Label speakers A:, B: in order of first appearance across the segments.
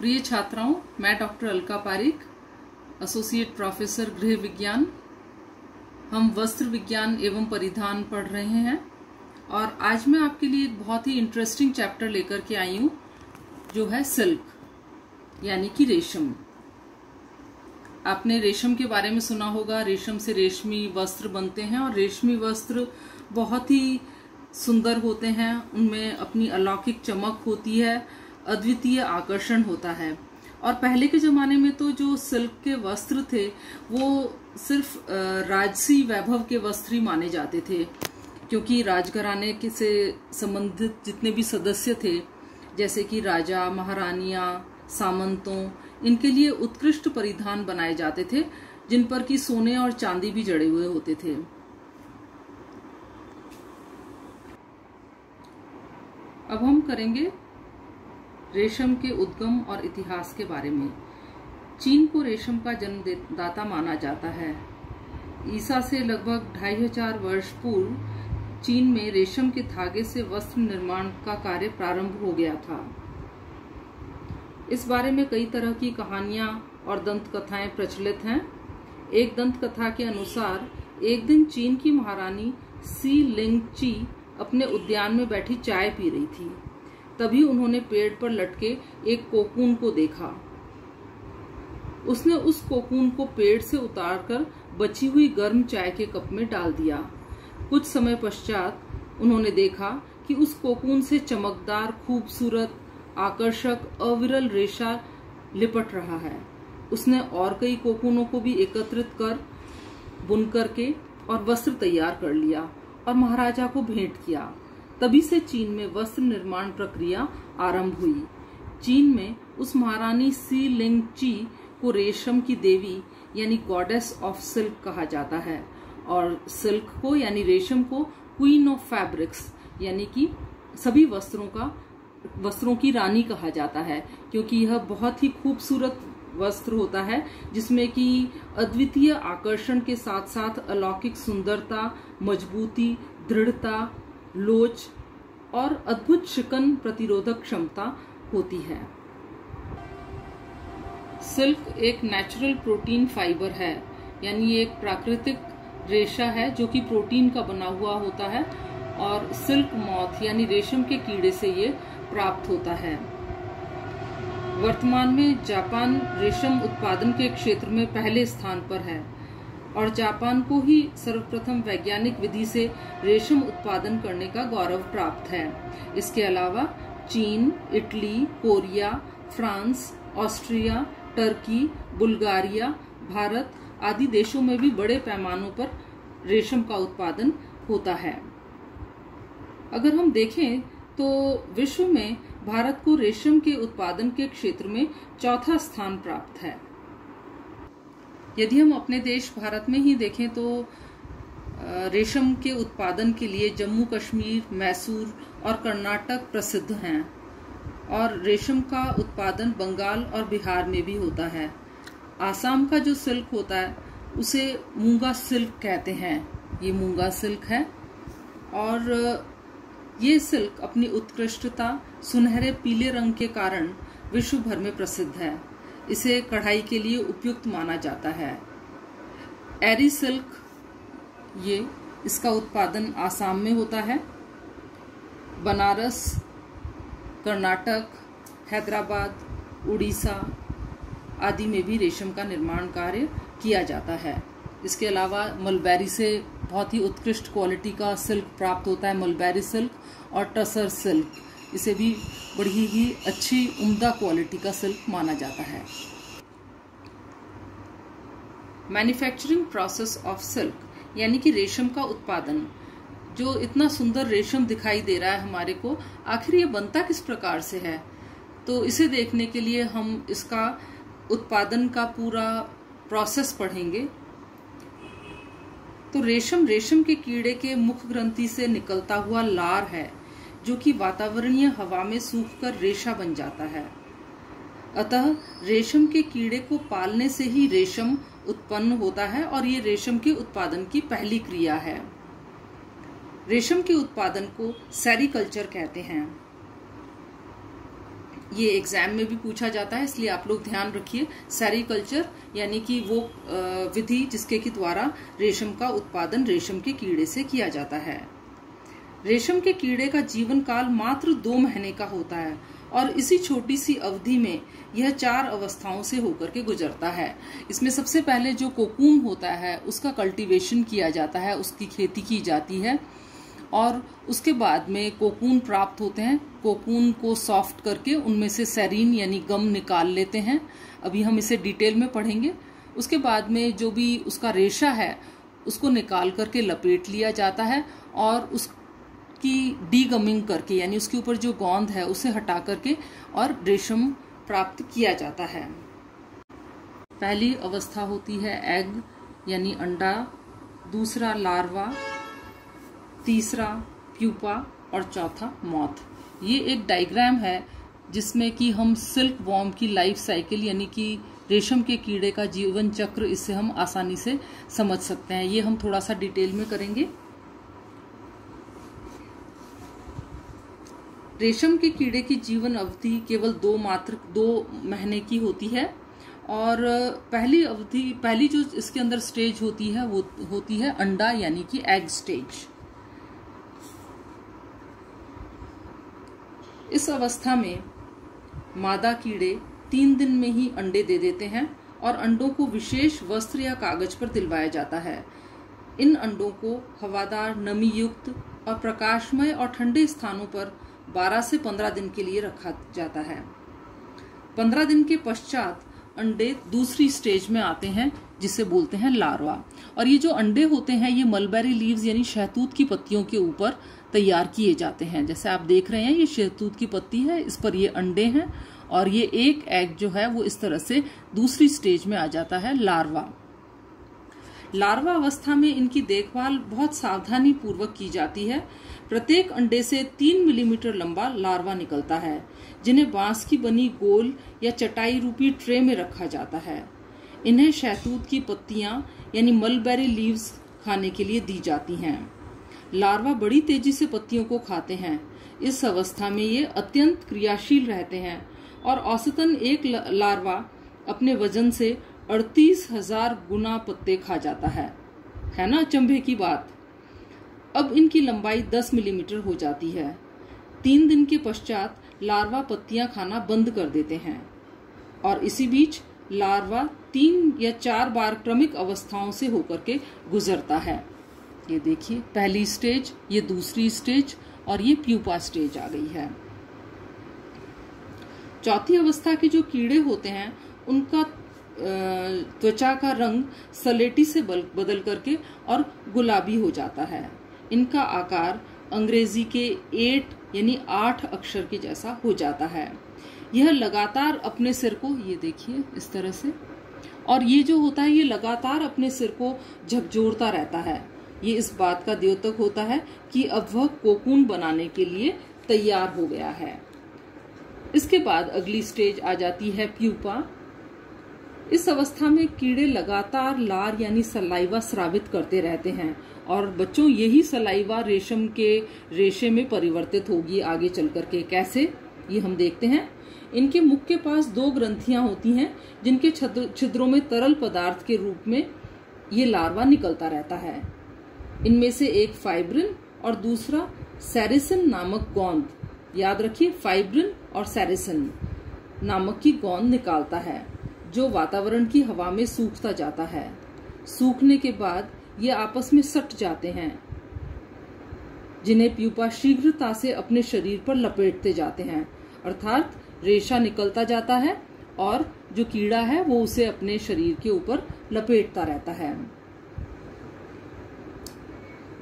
A: प्रिय छात्राओं, मैं doctor Alka Pareek, associate professor गृह विज्ञान। हम वस्त्र विज्ञान एवं परिधान पढ़ रहे हैं और आज मैं आपके लिए एक बहुत ही इंटरेस्टिंग चैप्टर लेकर के आई हूं, जो है सिल्क यानी कि रेशम। आपने रेशम के बारे में सुना होगा। रेशम से रेशमी वस्त्र बनते हैं और रेशमी वस्त्र बहुत ही सुंदर होते हैं। उनमें अपनी अलौकिक चमक होती है, अद्वितीय आकर्षण होता है। और पहले के जमाने में तो जो सिल्क के वस्त्र थे वो सिर्फ राजसी वैभव के वस्त्र ही माने जाते थे, क्योंकि राजघराने से संबंधित जितने भी सदस्य थे, जैसे कि राजा, महारानियां, सामंतों, इनके लिए उत्कृष्ट परिधान बनाए जाते थे, जिन पर कि सोने और चांदी भी जड़े हुए होते थे। अब हम करेंगे रेशम के उद्गम और इतिहास के बारे में। चीन को रेशम का जन्मदाता माना जाता है। ईसा से लगभग 2500 वर्ष पूर्व चीन में रेशम के धागे से वस्त्र निर्माण का कार्य प्रारंभ हो गया था। इस बारे में कई तरह की कहानियां और दंत कथाएं प्रचलित हैं। एक दंत कथा के अनुसार एक दिन चीन की महारानी सी लिंगची अपने उद्यान में बैठी चाय पी रही थी। तभी उन्होंने पेड़ पर लटके एक कोकून को देखा। उसने उस कोकून को पेड़ से उतारकर बची हुई गर्म चाय के कप में डाल दिया। कुछ समय पश्चात उन्होंने देखा कि उस कोकून से चमकदार, खूबसूरत, आकर्षक, अविरल रेशा लिपट रहा है। उसने और कई कोकूनों को भी एकत्रित कर बुन करके और वस्त्र तैयार कर लिया और महाराजा को भेंट किया। तभी से चीन में वस्त्र निर्माण प्रक्रिया आरंभ हुई। चीन में उस महारानी सी लिंगची को रेशम की देवी यानी गॉडेस ऑफ सिल्क कहा जाता है और सिल्क को यानी रेशम को क्वीन ऑफ फैब्रिक्स यानी कि सभी वस्त्रों की रानी कहा जाता है, क्योंकि यह बहुत ही खूबसूरत वस्त्र होता है जिसमें कि अद्वितीय आकर्षण के साथ साथ अलौकिक सुंदरता, मजबूती, दृढ़ता, लोच और अद्भुत शिकन प्रतिरोधक क्षमता होती है। सिल्क एक नेचुरल प्रोटीन फाइबर है, यानी एक प्राकृतिक रेशा है जो कि प्रोटीन का बना हुआ होता है और सिल्क मॉथ यानी रेशम के कीड़े से ये प्राप्त होता है। वर्तमान में जापान रेशम उत्पादन के क्षेत्र में पहले स्थान पर है और जापान को ही सर्वप्रथम वैज्ञानिक विधि से रेशम उत्पादन करने का गौरव प्राप्त है। इसके अलावा चीन, Italy, Korea, France, Austria, Turkey, Bulgaria, Bharat आदि देशों में भी बड़े पैमानों पर रेशम का उत्पादन होता है। अगर हम देखें तो विश्व में भारत को रेशम के उत्पादन के क्षेत्र में चौथा स्थान प्राप्त है। यदि हम अपने देश भारत में ही देखें तो रेशम के उत्पादन के लिए जम्मू कश्मीर, मैसूर और कर्नाटक प्रसिद्ध हैं और रेशम का उत्पादन बंगाल और बिहार में भी होता है। आसाम का जो सिल्क होता है उसे मूंगा सिल्क कहते हैं। ये मूंगा सिल्क है और ये सिल्क अपनी उत्कृष्टता, सुनहरे पीले रंग के कारण विश्व भर में प्रसिद्ध है। इसे कढ़ाई के लिए उपयुक्त माना जाता है। एरी सिल्क इसका उत्पादन आसाम में होता है। बनारस, कर्नाटक, हैदराबाद, उड़ीसा आदि में भी रेशम का निर्माण कार्य किया जाता है। इसके अलावा मलबेरी से बहुत ही उत्कृष्ट क्वालिटी का सिल्क प्राप्त होता है, मलबेरी सिल्क और टसर सिल्क। इसे भी बड़ी ही अच्छी उम्दा क्वालिटी का सिल्क माना जाता है। मैन्युफैक्चरिंग प्रोसेस ऑफ सिल्क यानी कि रेशम का उत्पादन। जो इतना सुंदर रेशम दिखाई दे रहा है हमारे को, आखिर ये बनता किस प्रकार से है, तो इसे देखने के लिए हम इसका उत्पादन का पूरा प्रोसेस पढ़ेंगे। तो रेशम के कीड़े के मुख ग्रंथि से निकलता हुआ लार है जो कि वातावरणीय हवा में सूखकर रेशा बन जाता है। अतः रेशम के कीड़े को पालने से ही रेशम उत्पन्न होता है और ये रेशम के उत्पादन की पहली क्रिया है। रेशम के उत्पादन को सेरीकल्चर कहते हैं। ये एग्जाम में भी पूछा जाता है, इसलिए आप लोग ध्यान रखिए। सेरीकल्चर यानी कि वो विधि जिसके के द्वारा रेशम का उत्पादन रेशम के कीड़े से किया जाता है। रेशम के कीड़े का जीवन काल मात्र 2 महीने का होता है और इसी छोटी सी अवधि में यह 4 अवस्थाओं से होकर के गुजरता है। इसमें सबसे पहले जो कोकून होता है उसका कल्टीवेशन किया जाता है, उसकी खेती की जाती है और उसके बाद में कोकून प्राप्त होते हैं। कोकून को सॉफ्ट करके उनमें से सेरीन यानी गम निकाल लेते हैं। अभी हम इसे डिटेल में पढ़ेंगे। उसके बाद में जो भी उसका रेशा है उसको निकाल करके लपेट लिया जाता है और उसकी डीगमिंग करके यानी उसके ऊपर जो गोंद है उसे हटा करके और रेशम प्राप्त किया जाता है। पहली अवस्था होती है एग यानी अंडा, दूसरा लार्वा, तीसरा प्यूपा और चौथा मॉथ। ये एक डायग्राम है जिसमें कि हम सिल्क वॉर्म की लाइफ साइकिल यानी कि रेशम के कीड़े का जीवन चक्र इससे हम आसानी से समझ सकते हैं। ये हम थोड़ा सा डिटेल में करेंगे। रेशम के कीड़े की जीवन अवधि केवल 2 महीने की होती है और पहली जो इसके अंदर स्टेज होती है वो होती है अंडा यानी कि एग स्टेज। इस अवस्था में मादा कीड़े 3 दिन में ही अंडे दे देते हैं और अंडों को विशेष वस्त्र या कागज पर दिलवाया जाता है। इन अंडों को हवादार, नमी युक्त और प्रकाशमय और ठंडे स्थानों पर 12 से 15 दिन के लिए रखा जाता है। 15 दिन के पश्चात अंडे दूसरी स्टेज में आते हैं जिसे बोलते हैं लार्वा। और ये जो अंडे होते हैं ये मलबेरी लीव्स यानी शहतूत की पत्तियों के ऊपर तैयार किए जाते हैं। जैसे आप देख रहे हैं ये शहतूत की पत्ती है, इस पर ये अंडे हैं और ये एक एग जो है वो इस तरह से दूसरी स्टेज में आ जाता है लार्वा। लार्वा अवस्था में इनकी देखभाल बहुत सावधानी पूर्वक की जाती है। प्रत्येक अंडे से 3 मिलीमीटर लंबा लार्वा निकलता है जिन्हें बांस की बनी गोल या चटाई रूपी ट्रे में रखा जाता है। इन्हें शहतूत की पत्तियां यानी मलबेरी लीव्स खाने के लिए दी जाती हैं। लार्वा बड़ी तेजी से पत्तियों को खाते हैं। इस अवस्था में ये अत्यंत क्रियाशील रहते हैं और औसतन एक लार्वा अपने वजन से 38,000 गुना पत्ते खा जाता है ना अचंभे की बात। अब इनकी लंबाई 10 मिलीमीटर हो जाती है। 3 दिन के पश्चात लार्वा पत्तियां खाना बंद कर देते हैं और इसी बीच लार्वा 3 या 4 बार क्रमिक अवस्थाओं से होकर के गुजरता है। ये देखिए पहली स्टेज, ये दूसरी स्टेज और ये प्यूपा स्टेज आ गई है। चौथी अवस्था के जो कीड़े होते हैं उनका त्वचा का रंग सलेटी से बदल करके और गुलाबी हो जाता है। इनका आकार अंग्रेजी के 8 यानी 8 अक्षर के जैसा हो जाता है। यह लगातार अपने सिर को, ये देखिए इस तरह से, और ये जो होता है ये लगातार अपने सिर को झकझोरता रहता है। ये इस बात का द्योतक होता है कि अब वह कोकून बनाने के लिए तैयार हो गया है। इसके बाद अगली स्टेज आ जाती है प्यूपा। इस अवस्था में कीड़े लगातार लार यानी सलाइवा स्रावित करते रहते हैं और बच्चों यही सलाइवा रेशम के रेशे में परिवर्तित होगी आगे चल करके। कैसे, ये हम देखते हैं। इनके मुख के पास 2 ग्रंथियां होती हैं जिनके छिद्रों में तरल पदार्थ के रूप में ये लार्वा निकलता रहता है। इनमें से एक फाइब्रिन और दूसरा सेरिसिन नामक गोंद, याद रखिए फाइब्रिन और सेरिसिन नामक की गोंद निकालता है जो वातावरण की हवा में सूखता जाता है। सूखने के बाद ये आपस में सट जाते हैं जिन्हें प्यूपा शीघ्रता से अपने शरीर पर लपेटते जाते हैं, अर्थात रेशा निकलता जाता है और जो कीड़ा है वो उसे अपने शरीर के ऊपर लपेटता रहता है।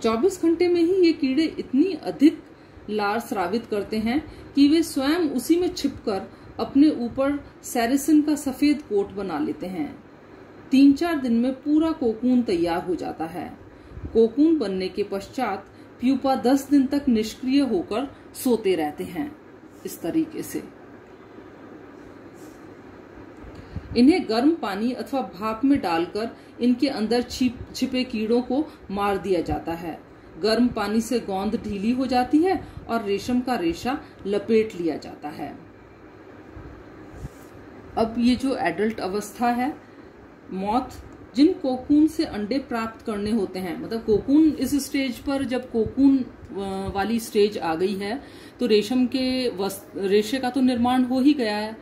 A: 24 घंटे में ही ये कीड़े इतनी अधिक लार स्रावित करते हैं कि वे स्वयं उसी में छिपकर अपने ऊपर सेरिसिन का सफेद कोट बना लेते हैं। 3-4 दिन में पूरा कोकून तैयार हो जाता है। कोकून बनने के पश्चात प्यूपा 10 दिन तक निष्क्रिय होकर सोते रहते हैं। इस तरीके से इन्हें गर्म पानी अथवा भाप में डालकर इनके अंदर छिपे कीड़ों को मार दिया जाता है। गर्म पानी से गोंद ढीली हो जाती है और रेशम का रेशा लपेट लिया जाता है। अब ये जो एडल्ट अवस्था है, मॉथ जिन कोकून से अंडे प्राप्त करने होते हैं, मतलब कोकून इस स्टेज पर, जब कोकून वाली स्टेज आ गई है तो रेशम के रेशे का तो निर्माण हो ही गया है,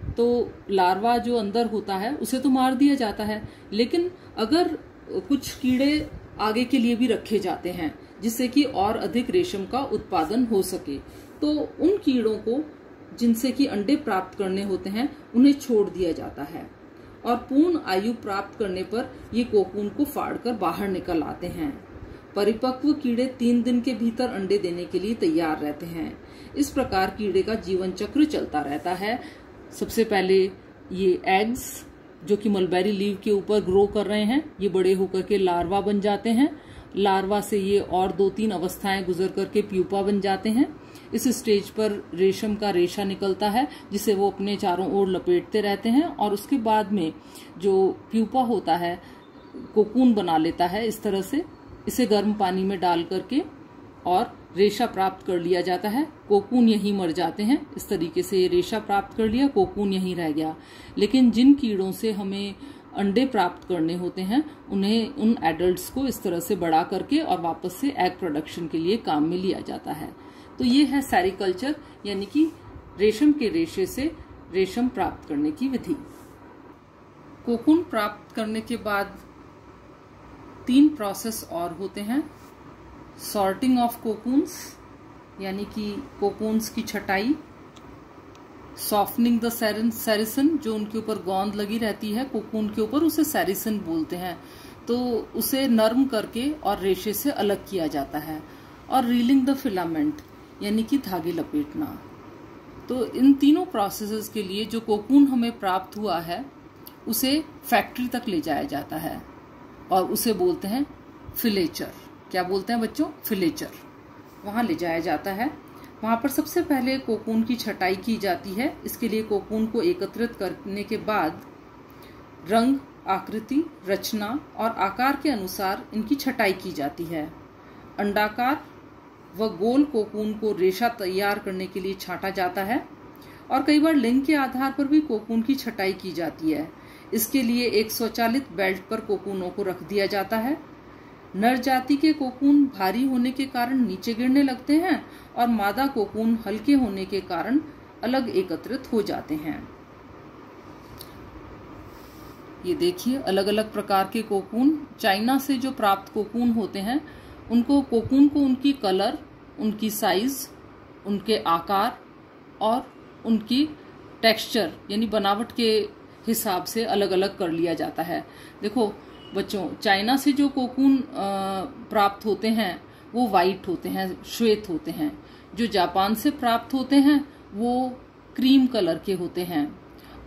A: तो लार्वा जो अंदर होता है उसे तो मार दिया जाता है। लेकिन अगर कुछ कीड़े आगे के लिए भी रखे जाते हैं जिससे कि और अधिक रेशम का उत्पादन हो सके, तो उन कीड़ों को जिनसे कि अंडे प्राप्त करने होते हैं उन्हें छोड़ दिया जाता है और पूर्ण आयु प्राप्त करने पर ये कोकून को फाड़कर बाहर निकल आते हैं। परिपक्व कीड़े 3 दिन के भीतर अंडे देने के लिए तैयार रहते हैं। इस प्रकार कीड़े का जीवन चक्र चलता रहता है। सबसे पहले ये एग्स जो कि मलबेरी लीव के ऊपर ग्रो कर रहे हैं, ये बड़े होकर के लार्वा बन जाते हैं। लार्वा से ये और 2-3 अवस्थाएं गुजर करके प्यूपा बन जाते हैं। इस स्टेज पर रेशम का रेशा निकलता है जिसे वो अपने चारों ओर लपेटते रहते हैं और उसके बाद में जो प्यूपा होता है कोकून बना लेता है। इस तरह से इसे गर्म पानी में डाल करके और रेशा प्राप्त कर लिया जाता है। कोकून यहीं मर जाते हैं। इस तरीके से रेशा प्राप्त कर लिया, कोकून यहीं रह गया। लेकिन जिन कीड़ों से हमें अंडे प्राप्त करने होते हैं उन्हें, उन एडल्ट्स को इस तरह से बड़ा करके और वापस से एग प्रोडक्शन के लिए काम में लिया जाता है। तो ये है सेरिकल्चर, यानी कि रेशम के रेशे से रेशम प्राप्त करने की विधि। कोकून प्राप्त करने के बाद 3 प्रोसेस और होते हैं। सॉर्टिंग ऑफ कोकून्स, यानी कि कोकून्स की छटाई। सॉफ्टनिंग द सेरिसन, जो उनके ऊपर गोंद लगी रहती है कोकून के ऊपर, उसे सेरिसन बोलते हैं। तो उसे नरम करके और रेशे से अलग किया जाता है। और रीलिंग द फिलामेंट, यानी कि धागे लपेटना। तो इन तीनों प्रोसेसेस के लिए जो कोकून हमें प्राप्त हुआ है उसे फैक्ट्री तक ले जाया जाता है और उसे बोलते हैं फिलेचर। क्या बोलते हैं बच्चों? फिलेचर। वहां ले जाया जाता है। वहां पर सबसे पहले कोकून की छटाई की जाती है। इसके लिए कोकून को एकत्रित करने के बाद रंग, आकृति, रचना और आकार के अनुसार इनकी छटाई की जाती है। अंडाकार व गोल कोकून को रेशा तैयार करने के लिए छांटा जाता है और कई बार लिंग के आधार पर भी कोकून की छटाई की जाती है। इसके लिए एक स्वचालित बेल्ट पर कोकूनों को रख दिया जाता है। नर जाति के कोकून भारी होने के कारण नीचे गिरने लगते हैं और मादा कोकून हल्के होने के कारण अलग एकत्रित हो जाते हैं। ये देखिए अलग अलग प्रकार के कोकून। चाइना से जो प्राप्त कोकून होते हैं उनको, कोकून को उनकी कलर, उनकी साइज, उनके आकार और उनकी टेक्सचर यानी बनावट के हिसाब से अलग अलग कर लिया जाता है। देखो बच्चों, चाइना से जो कोकून प्राप्त होते हैं वो वाइट होते हैं, श्वेत होते हैं। जो जापान से प्राप्त होते हैं वो क्रीम कलर के होते हैं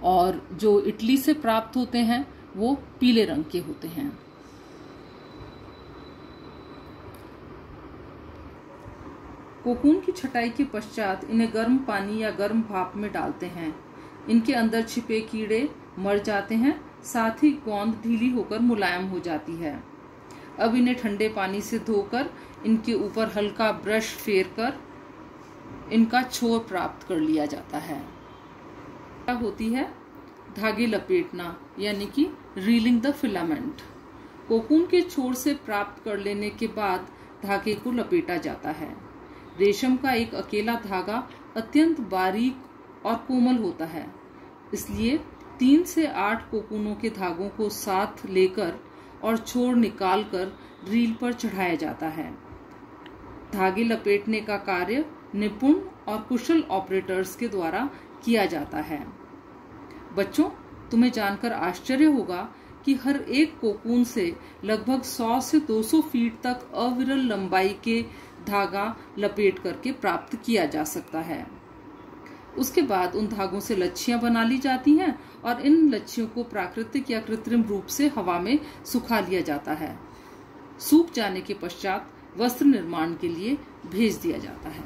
A: और जो इटली से प्राप्त होते हैं वो पीले रंग के होते हैं। कोकून की छटाई के पश्चात इन्हें गर्म पानी या गर्म भाप में डालते हैं। इनके अंदर छिपे कीड़े मर जाते हैं, साथ ही गोंद ढीली होकर मुलायम हो जाती है। अब इन्हें ठंडे पानी से धोकर इनके ऊपर हल्का ब्रश फेरकर इनका छोर प्राप्त कर लिया जाता है। होती है धागे लपेटना, यानी कि रीलिंग द फिलामेंट। कोकून के छोर से प्राप्त कर लेने के बाद धागे को लपेटा जाता है। रेशम का एक अकेला धागा अत्यंत बारीक और कोमल होता है, इसलिए 3 से 8 कोकूनों के धागों को साथ लेकर और छोर निकालकर रील पर चढ़ाया जाता है। धागे लपेटने का कार्य निपुण और कुशल ऑपरेटर्स के द्वारा किया जाता है। बच्चों, तुम्हें जानकर आश्चर्य होगा कि हर एक कोकून से लगभग 100 से 200 फीट तक अविरल लंबाई के धागा लपेट करके प्राप्त किया जा सकता है। उसके बाद उन धागों से लच्छियां बना ली जाती हैं और इन लच्छियों को प्राकृतिक या कृत्रिम रूप से हवा में सुखा लिया जाता है। सूख जाने के पश्चात वस्त्र निर्माण के लिए भेज दिया जाता है।